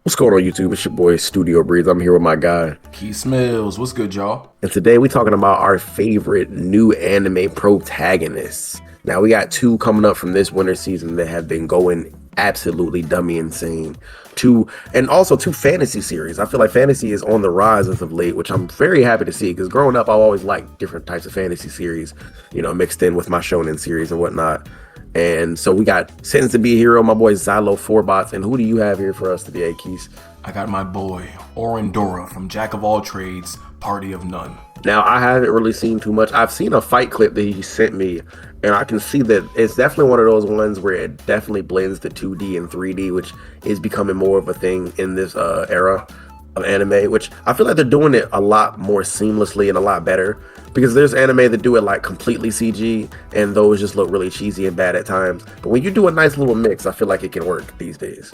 What's going on YouTube? It's your boy Studio Breeze. I'm here with my guy. Keith Mills, what's good, y'all? And today we talking about our favorite new anime protagonists. Now we got two coming up from this winter season that have been going absolutely dummy insane. And also two fantasy series. I feel like fantasy is on the rise as of late, which I'm very happy to see because growing up I always liked different types of fantasy series, mixed in with my shonen series and whatnot. And so we got Sentenced to Be a Hero, my boy Xylo Forbots. And who do you have here for us today, Keys? I got my boy, Orandora from Jack of All Trades, Party of None. Now, I haven't really seen too much. I've seen a fight clip that he sent me, and I can see that it's definitely one of those ones where it definitely blends the 2D and 3D, which is becoming more of a thing in this era of anime, which I feel like they're doing it a lot more seamlessly and a lot better. Because there's anime that do it like completely CG, and those just look really cheesy and bad at times. But when you do a nice little mix, I feel like it can work these days.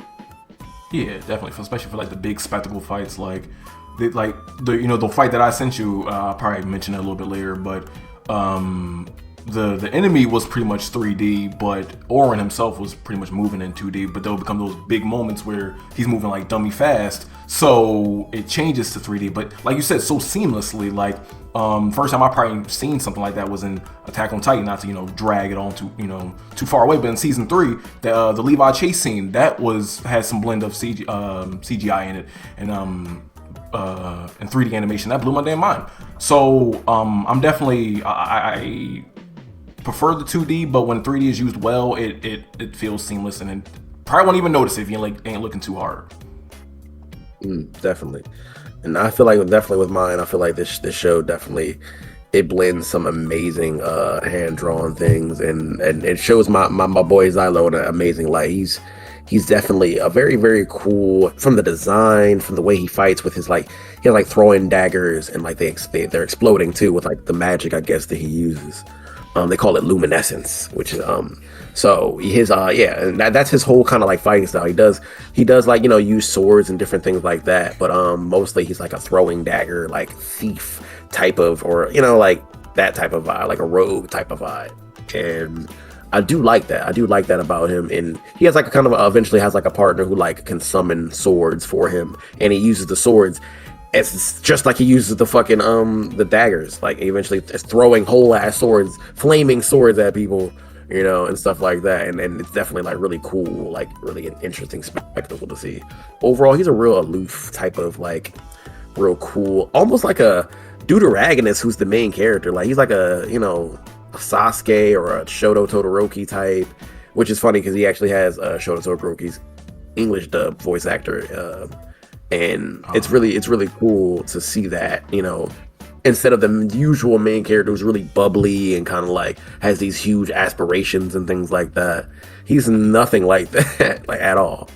Yeah, definitely, especially for like the big spectacle fights, the fight that I sent you. I'll probably mention it a little bit later, but the enemy was pretty much 3D, but Oren himself was pretty much moving in 2D. But there'll become those big moments where he's moving like dummy fast, so it changes to 3D. But like you said, so seamlessly. Like first time I probably seen something like that was in Attack on Titan. Not to drag it on too far away, but in season 3, the Levi chase scene that had some blend of CGI in it and 3D animation that blew my damn mind. So I'm definitely I prefer the 2D, but when 3D is used well, it feels seamless, and it probably won't even notice it if you ain't looking too hard. Definitely. And I feel like definitely with mine, I feel like this show definitely it blends some amazing hand drawn things, and it shows my boy Xylo in an amazing light. He's definitely a very, very cool from the design, from the way he fights with his he throwing daggers, and like they're exploding too with like the magic, I guess, that he uses. They call it luminescence, which is so his and that's his whole kind of like fighting style. He does like use swords and different things like that, but mostly he's like a throwing dagger, like thief type of, or like that type of vibe, like a rogue type of vibe. And I do like that. I do like that about him. And he has like a kind of eventually has like a partner who like can summon swords for him, and he uses the swords. It's just like he uses the fucking the daggers. Like eventually it's throwing whole ass swords, flaming swords at people, and stuff like that. And it's definitely like really cool, like really an interesting spectacle to see. Overall, he's a real aloof type of like real cool, almost like a deuteragonist who's the main character. Like he's like a a Sasuke or a Shoto Todoroki type, which is funny because he actually has Shoto Todoroki's English dub voice actor. And it's really cool to see that, instead of the usual main character who's really bubbly and kind of like has these huge aspirations and things like that. He's nothing like that, like at all.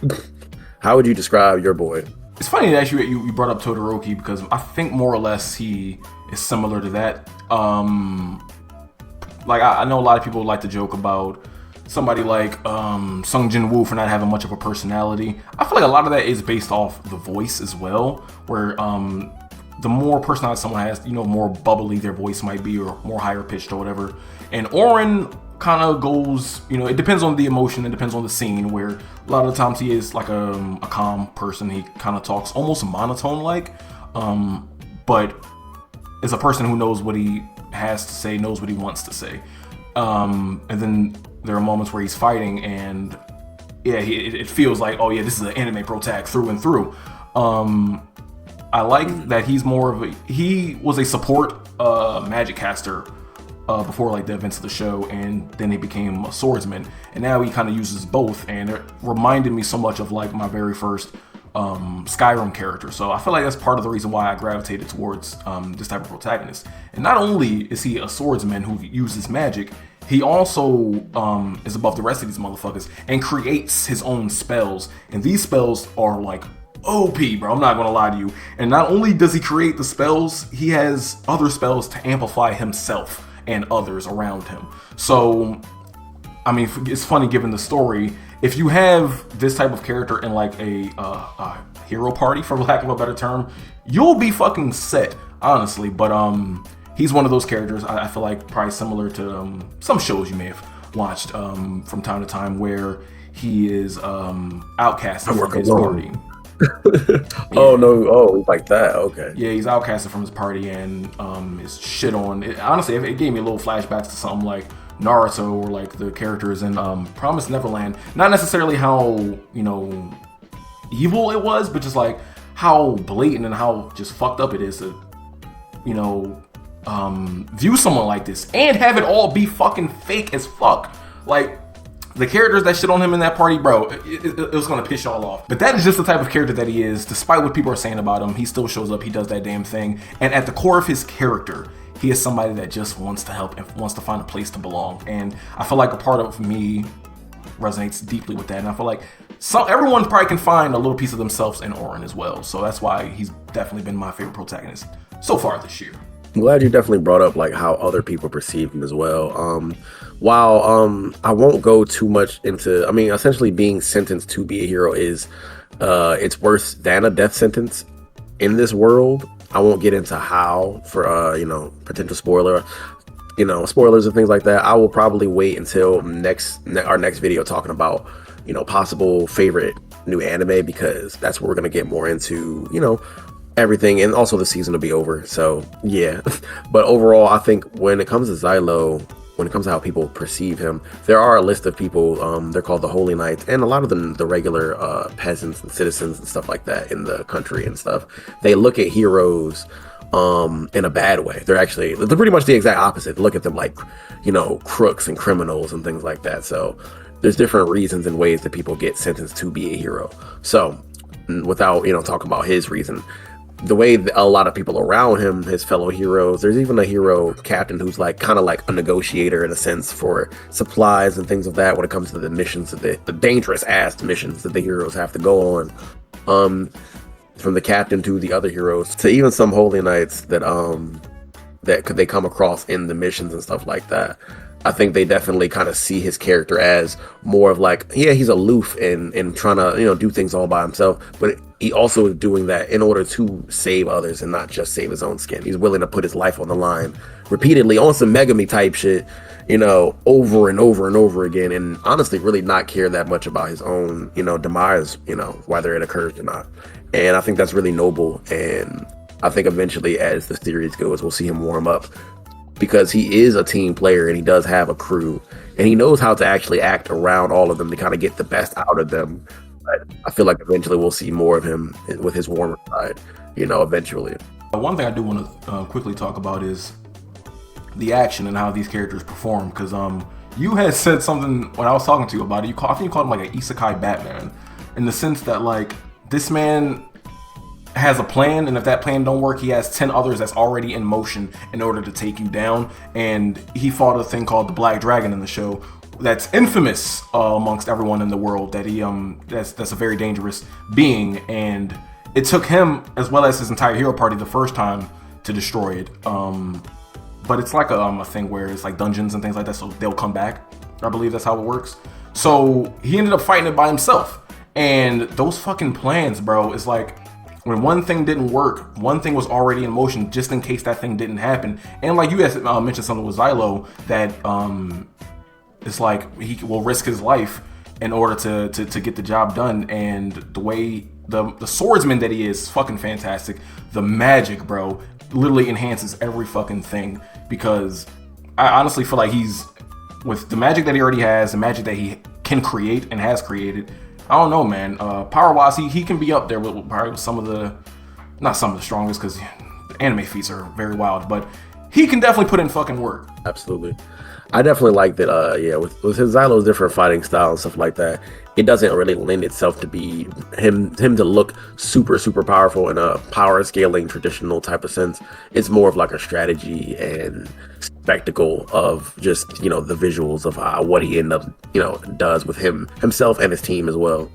How would you describe your boy? It's funny that you brought up Todoroki, because I think more or less he is similar to that. Like I know a lot of people like to joke about somebody like Sung Jin Woo for not having much of a personality. I feel like a lot of that is based off the voice as well, where the more personality someone has, more bubbly their voice might be, or more higher pitched or whatever. And Oren kind of goes, it depends on the emotion, it depends on the scene, where a lot of the times he is like a calm person. He kind of talks almost monotone like, but is a person who knows what he has to say, knows what he wants to say. And then there are moments where he's fighting, and it feels like, oh yeah, this is an anime protag through and through. I like that he was a support magic caster before like the events of the show, and then he became a swordsman, and now he kind of uses both, and it reminded me so much of like my very first Skyrim character. So I feel like that's part of the reason why I gravitated towards this type of protagonist. And not only is he a swordsman who uses magic, he also is above the rest of these motherfuckers and creates his own spells. And these spells are like OP, bro. I'm not gonna lie to you. And not only does he create the spells, he has other spells to amplify himself and others around him. So, I mean, it's funny given the story. If you have this type of character in like a hero party, for lack of a better term, you'll be fucking set, honestly. But he's one of those characters, I feel like, probably similar to some shows you may have watched from time to time, where he is outcasted from his party. Oh Yeah. no! Oh, he's like that. Okay. Yeah, he's outcasted from his party and is shit on. Honestly, it gave me a little flashbacks to something like Naruto or like the characters in Promised Neverland. Not necessarily how evil it was, but just like how blatant and how just fucked up it is to you know view someone like this and have it all be fucking fake as fuck. Like the characters that shit on him in that party, bro, it was gonna piss y'all off. But that is just the type of character that he is. Despite what people are saying about him, he still shows up. He does that damn thing. And at the core of his character, he is somebody that just wants to help and wants to find a place to belong. And I feel like a part of me resonates deeply with that. And I feel like everyone probably can find a little piece of themselves in Oren as well. So that's why he's definitely been my favorite protagonist so far this year. I'm glad you definitely brought up like how other people perceive him as well. While I won't go too much into, I mean, essentially being sentenced to be a hero is it's worse than a death sentence in this world. I won't get into how for potential spoiler, spoilers and things like that. I will probably wait until our next video talking about possible favorite new anime, because that's where we're gonna get more into everything, and also the season will be over. So yeah, but overall, I think when it comes to Xylo, when it comes to how people perceive him, there are a list of people. They're called the Holy Knights, and a lot of them, the regular peasants and citizens and stuff like that in the country and stuff. They look at heroes in a bad way. They're pretty much the exact opposite. They look at them like crooks and criminals and things like that. So there's different reasons and ways that people get sentenced to be a hero. So without talking about his reason, the way a lot of people around him, his fellow heroes, there's even a hero captain who's like kind of like a negotiator in a sense for supplies and things of that when it comes to the missions, the dangerous ass missions that the heroes have to go on. From the captain to the other heroes to even some holy knights that they come across in the missions and stuff like that. I think they definitely kind of see his character as more of like, yeah, he's aloof and trying to, do things all by himself, but he also is doing that in order to save others and not just save his own skin. He's willing to put his life on the line repeatedly on some Megami type shit, over and over and over again, and honestly really not care that much about his own, demise, whether it occurs or not. And I think that's really noble. And I think eventually as the series goes, we'll see him warm up, because he is a team player and he does have a crew and he knows how to actually act around all of them to kind of get the best out of them. But I feel like eventually we'll see more of him with his warmer side, eventually. One thing I do want to quickly talk about is the action and how these characters perform, because you had said something when I was talking to you about it. I think you called him like an isekai Batman, in the sense that like this man has a plan, and if that plan don't work, he has 10 others that's already in motion in order to take you down. And he fought a thing called the Black Dragon in the show that's infamous amongst everyone in the world, that he that's a very dangerous being, and it took him as well as his entire hero party the first time to destroy it. But it's like a thing where it's like dungeons and things like that, so they'll come back. I believe that's how it works. So he ended up fighting it by himself, and those fucking plans, bro, is like, when one thing didn't work, one thing was already in motion just in case that thing didn't happen. And like you guys mentioned something with Xylo, that it's like he will risk his life in order to get the job done. And the way the swordsman that he is fucking fantastic. The magic, bro, literally enhances every fucking thing, because I honestly feel like he's, with the magic that he already has, the magic that he can create and has created, I don't know, man. Power-wise, he can be up there with probably some of the, not some of the strongest, because the anime feats are very wild, but he can definitely put in fucking work. Absolutely. I definitely like that, with his Xylo's different fighting style and stuff like that, it doesn't really lend itself to be him to look super, super powerful in a power scaling traditional type of sense. It's more of like a strategy and spectacle of just, the visuals of what he end up, does with himself and his team as well.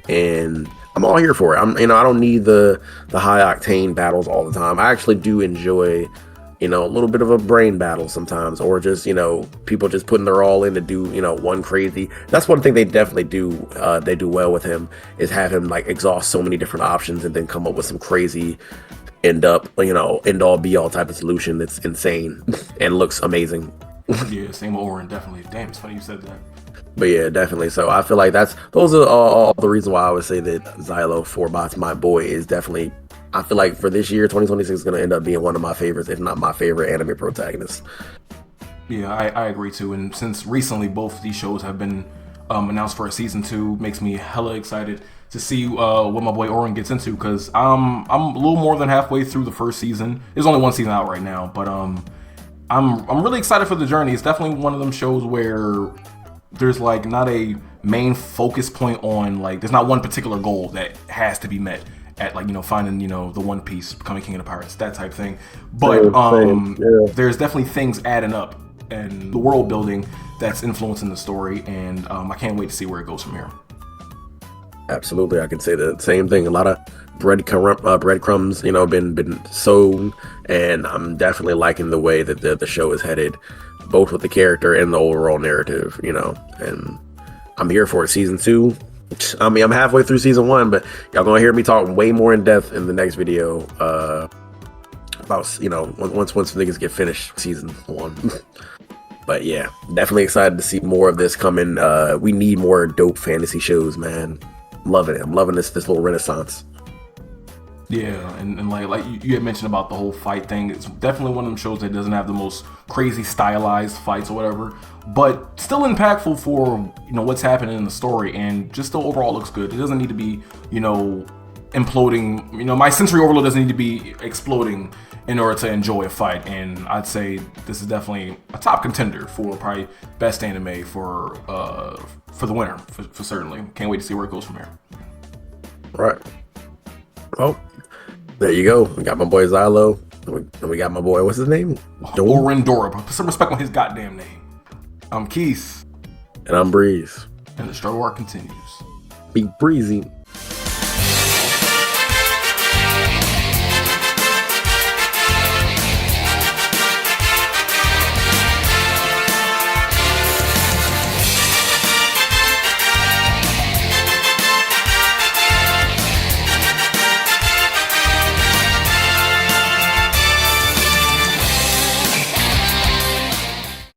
And I'm all here for it. I don't need the high octane battles all the time. I actually do enjoy a little bit of a brain battle sometimes, or just, people just putting their all in to do, one crazy. That's one thing they definitely do. They do well with him, is have him like exhaust so many different options and then come up with some crazy end all be all type of solution that's insane and looks amazing. Yeah, same with Oren, definitely. Damn, it's funny you said that. But yeah, definitely. So I feel like those are all the reasons why I would say that Xylo Forbot's My Boy is definitely. I feel like for this year, 2026 is going to end up being one of my favorites, if not my favorite anime protagonist. Yeah, I agree too. And since recently both of these shows have been announced for a season 2, makes me hella excited to see what my boy Oren gets into. Because I'm a little more than halfway through the first season. There's only one season out right now, but I'm really excited for the journey. It's definitely one of them shows where there's like not a main focus point on, like, there's not one particular goal that has to be met at, like, finding, the One Piece, becoming king of the pirates, that type thing. But Yeah. there's definitely things adding up and the world building that's influencing the story, and I can't wait to see where it goes from here. Absolutely, I can say the same thing. A lot of breadcrumbs, been sown, and I'm definitely liking the way that the show is headed, both with the character and the overall narrative. And I'm here for it. Season 2. I mean, I'm halfway through season 1, but y'all gonna hear me talk way more in depth in the next video about once niggas get finished season 1. But yeah, definitely excited to see more of this coming. We need more dope fantasy shows, man. Loving it. I'm loving this little renaissance. Yeah, and like you had mentioned about the whole fight thing. It's definitely one of them shows that doesn't have the most crazy stylized fights or whatever, but still impactful for what's happening in the story, and just still overall looks good. It doesn't need to be imploding. My sensory overload doesn't need to be exploding in order to enjoy a fight. And I'd say this is definitely a top contender for probably best anime for the winner for certainly. Can't wait to see where it goes from here. Right. Well, there you go. We got my boy Xylo, and we got my boy, what's his name? Oren Dora. Put some respect on his goddamn name. I'm Keith. And I'm Breeze. And the struggle arc continues. Be breezy.